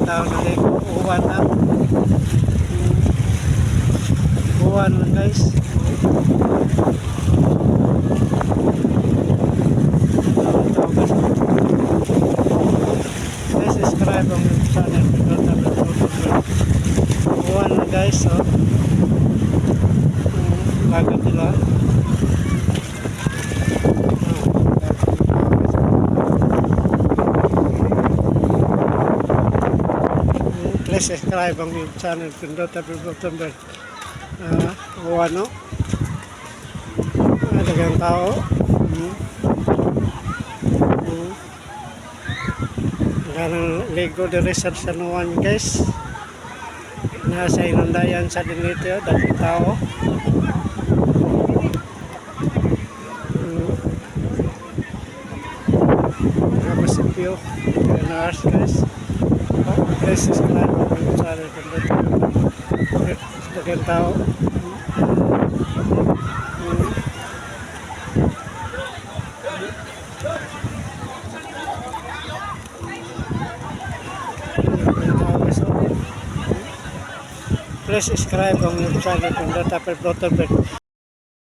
tao na ligo. Uwan na. Uwan na guys. Please subscribe ang channel. Uwan na guys. So, lagat nila. Please subscribe ang channel. Pindot at button bell. Uwan no. Dagang tao. Ganang ligo diri sa Sanuan guys. Nasa inundayan sa dinito, dagang tao. Napasipyo. Ganars guys. Please subscribe ang channel. Dagang tao. Please subscribe ang channel. Pindot at button bell.